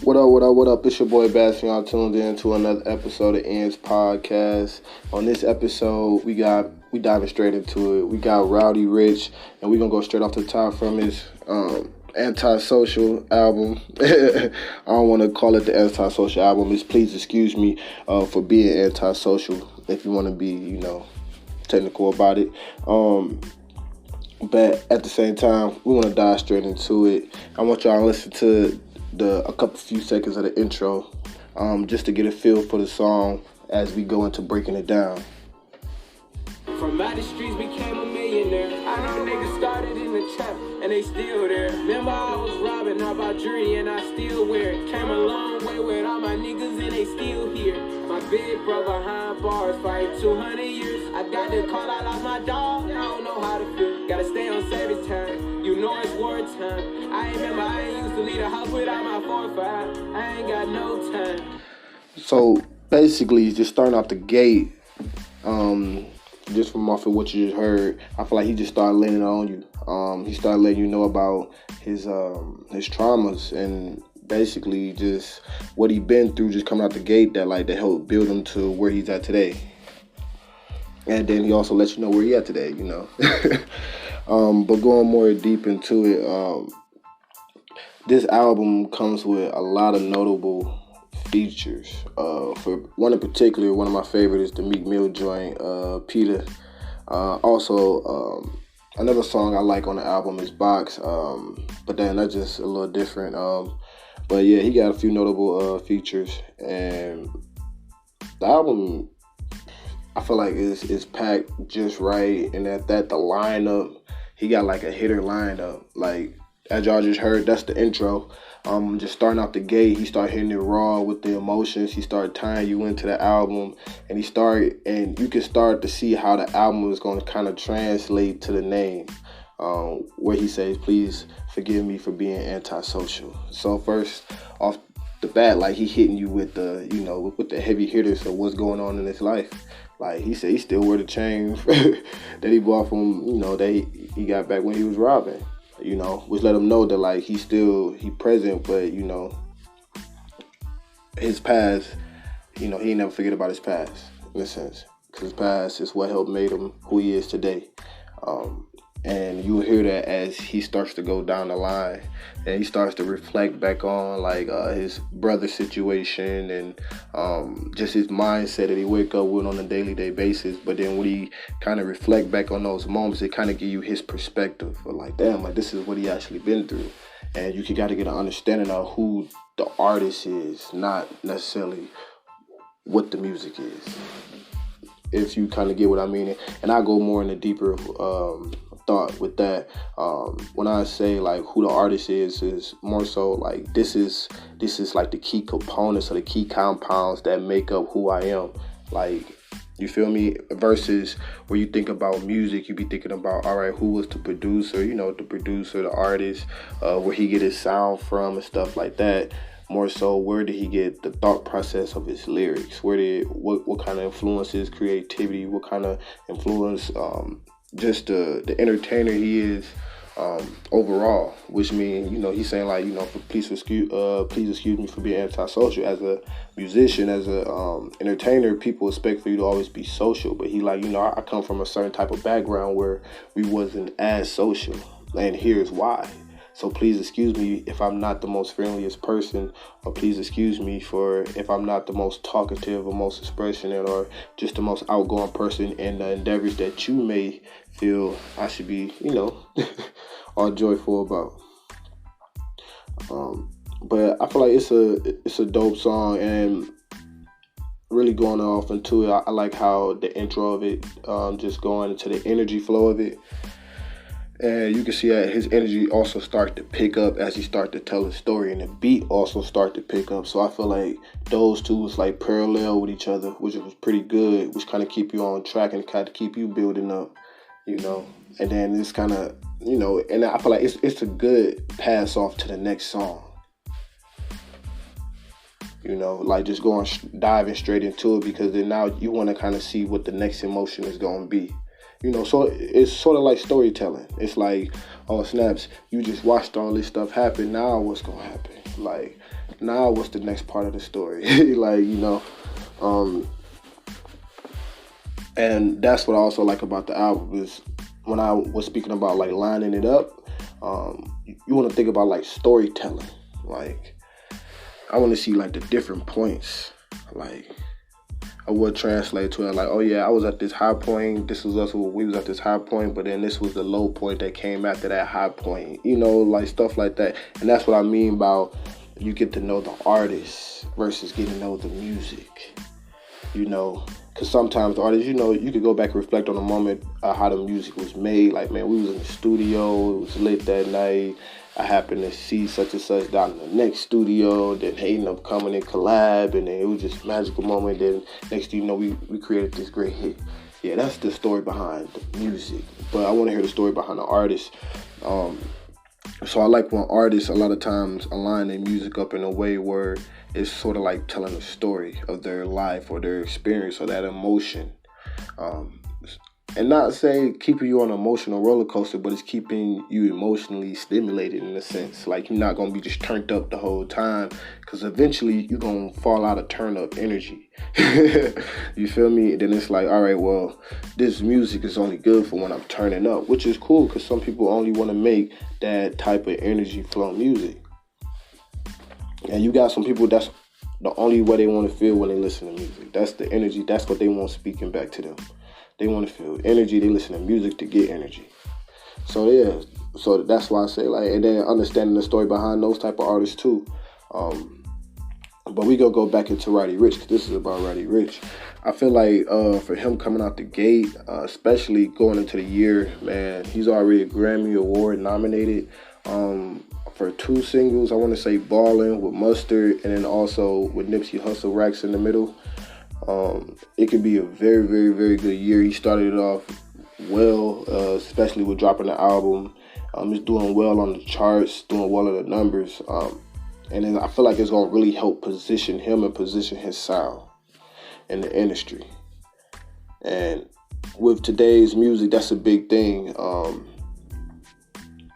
What up, what up, what up? It's your boy Bass, and y'all tuned in to another episode of Ends Podcast. On this episode, we diving straight into it. We got Roddy, Ricch, and we're gonna go straight off the top from his antisocial album. I don't want to call it the antisocial album. It's Please Excuse Me for being antisocial, if you want to be, technical about it. But at the same time, we want to dive straight into it. I want y'all to listen to a few seconds of the intro, just to get a feel for the song as we go into breaking it down. From out the streets became a millionaire. I know niggas started in the trap and they still there. Remember I was robbing, how about jewelry and I still wear it. Came a long way with all my niggas and they still here. My big brother behind bars fight 200 years. I got the call out of my dog, I don't know how to feel. Gotta stay on service time, you know it's wartime. I ain't used to leave the house without my 4-5. I ain't got no time. So basically, just starting out the gate, just from off of what you just heard, I feel like he just started laying it on you. He started letting you know about his traumas and basically just what he been through, just coming out the gate that helped build him to where he's at today. And then he also lets you know where he at today, But going more deep into it, this album comes with a lot of notable features. For one in particular, one of my favorites is the Meek Mill joint, Peter. Also, another song I like on the album is Box, but then that's just a little different. But yeah, he got a few notable features, and the album, I feel like is packed just right, and at that the lineup, he got like a hitter lineup. Like as y'all just heard, that's the intro. Just starting out the gate, he started hitting it raw with the emotions. He started tying you into the album, and you can start to see how the album is going to kind of translate to the name, where he says, "Please forgive me for being antisocial." So first off the bat, like he hitting you with the, with the heavy hitters of what's going on in his life. Like he said, he still wear the chain that he bought from, that he got back when he was robbing. Which let him know that like he present, but his past, he ain't never forget about his past in a sense, because his past is what helped made him who he is today. And you will hear that as he starts to go down the line, and he starts to reflect back on his brother's situation and just his mindset that he wake up with on a daily basis. But then when he kind of reflect back on those moments, it kind of give you his perspective of like, damn, like this is what he actually been through. And you got to get an understanding of who the artist is, not necessarily what the music is, if you kind of get what I mean. And I go more in a deeper thought with that. When I say like who the artist is more so like this is like the key components or the key compounds that make up who I am. Like, you feel me? Versus where you think about music, you be thinking about, all right, who was the producer, the artist, where he get his sound from and stuff like that. More so, where did he get the thought process of his lyrics? What kind of influences, creativity, what kind of influence, just the entertainer he is overall, which means, he's saying like, please excuse me for being antisocial. As a musician, as a entertainer, people expect for you to always be social, but he like, I come from a certain type of background where we wasn't as social, and here's why. So please excuse me if I'm not the most friendliest person, or please excuse me for if I'm not the most talkative or most expressionate or just the most outgoing person in the endeavors that you may feel I should be, all joyful about. But I feel like it's a dope song, and really going off into it, I like how the intro of it, just going into the energy flow of it. And you can see that his energy also start to pick up as he start to tell his story, and the beat also start to pick up. So I feel like those two was like parallel with each other, which was pretty good, which kind of keep you on track and kind of keep you building up, And then it's kind of, and I feel like it's a good pass off to the next song. Like just diving straight into it, because then now you want to kind of see what the next emotion is going to be. So it's sort of like storytelling. It's like, oh snaps, you just watched all this stuff happen. Now what's gonna happen? Like, now what's the next part of the story? And that's what I also like about the album is when I was speaking about like lining it up, you want to think about like storytelling. Like I want to see like the different points. Like I would translate to it like, oh yeah, I was at this high point. This was us. We was at this high point, but then this was the low point that came after that high point. Like stuff like that. And that's what I mean about you get to know the artist versus getting to know the music. Because sometimes the artist, you could go back and reflect on the moment how the music was made. Like, man, we was in the studio. It was late that night. I happened to see such and such down in the next studio. Then they ended up coming and collab, and then it was just a magical moment. Then next thing you know, we created this great hit. Yeah, that's the story behind the music. But I want to hear the story behind the artist. So I like when artists a lot of times align their music up in a way where it's sort of like telling a story of their life or their experience or that emotion. And not say keeping you on an emotional roller coaster, but it's keeping you emotionally stimulated in a sense. Like you're not going to be just turned up the whole time because eventually you're going to fall out of turn up energy. You feel me? And then it's like, all right, well, this music is only good for when I'm turning up, which is cool because some people only want to make that type of energy flow music. And you got some people that's the only way they want to feel when they listen to music. That's the energy. That's what they want speaking back to them. They want to feel energy. They listen to music to get energy. So yeah, so that's why I say like, and then understanding the story behind those type of artists too. But we gonna go back into Roddy Ricch because this is about Roddy Ricch. I feel like for him coming out the gate, especially going into the year, man, he's already a Grammy Award nominated for 2 singles. I want to say Ballin' with Mustard and then also with Nipsey Hussle Racks in the middle. It could be a very, very, very good year. He started it off well, especially with dropping the album. He's doing well on the charts, doing well in the numbers. And then I feel like it's going to really help position him and position his sound in the industry. And with today's music, that's a big thing.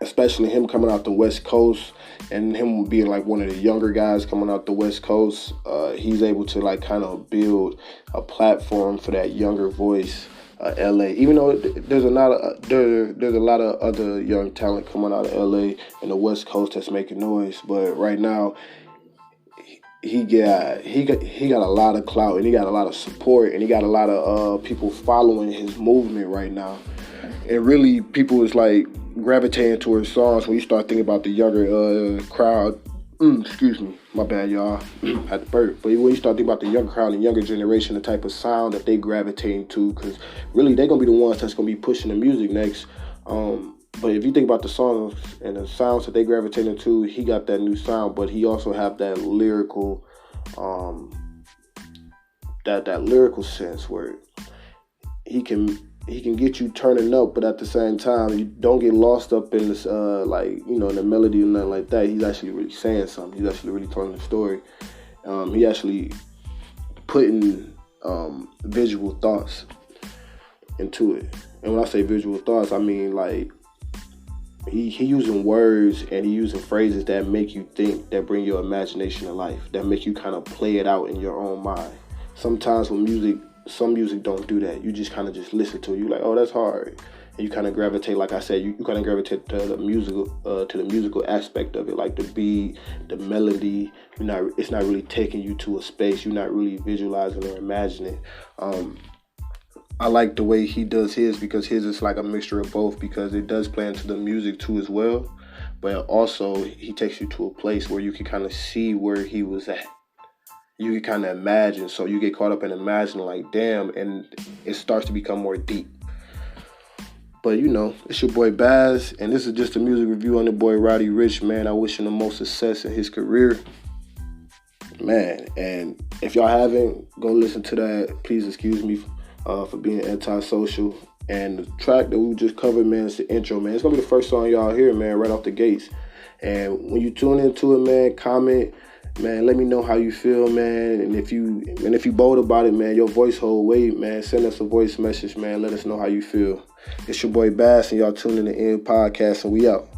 Especially him coming out the West Coast and him being like one of the younger guys coming out the West Coast. He's able to like kind of build a platform for that younger voice, LA. Even though there's a lot of other young talent coming out of LA and the West Coast that's making noise, but right now he got a lot of clout and he got a lot of support and he got a lot of people following his movement right now. And really, people is like gravitating towards songs when you start thinking about the younger crowd. Excuse me, my bad, y'all. Had to burp. But when you start thinking about the younger crowd and younger generation, the type of sound that they gravitating to, because really they're gonna be the ones that's gonna be pushing the music next. But if you think about the songs and the sounds that they gravitating to, he got that new sound, but he also have that lyrical, that lyrical sense where he can get you turning up, but at the same time, you don't get lost up in this, in the melody or nothing like that. He's actually really saying something. He's actually really telling the story. He actually putting visual thoughts into it. And when I say visual thoughts, I mean like he using words and he using phrases that make you think, that bring your imagination to life, that make you kind of play it out in your own mind. Sometimes with some music don't do that. You just kind of just listen to it. You like, oh, that's hard. And you kind of gravitate, like I said, you kind of gravitate to the musical aspect of it, like the beat, the melody. It's not really taking you to a space. You're not really visualizing or imagining. I like the way he does his because his is like a mixture of both because it does play into the music too as well. But also he takes you to a place where you can kind of see where he was at. You can kind of imagine, so you get caught up in imagining like, damn, and it starts to become more deep. But it's your boy Baz, and this is just a music review on the boy Roddy Ricch, man. I wish him the most success in his career, man. And if y'all haven't, go listen to that. Please excuse me for being antisocial. And the track that we just covered, man, is the intro, man. It's gonna be the first song y'all hear, man, right off the gates. And when you tune into it, man, comment. Man, let me know how you feel, man. And if you bold about it, man, your voice hold weight, man. Send us a voice message, man. Let us know how you feel. It's your boy Bass, and y'all tuning in the End Podcast, and we out.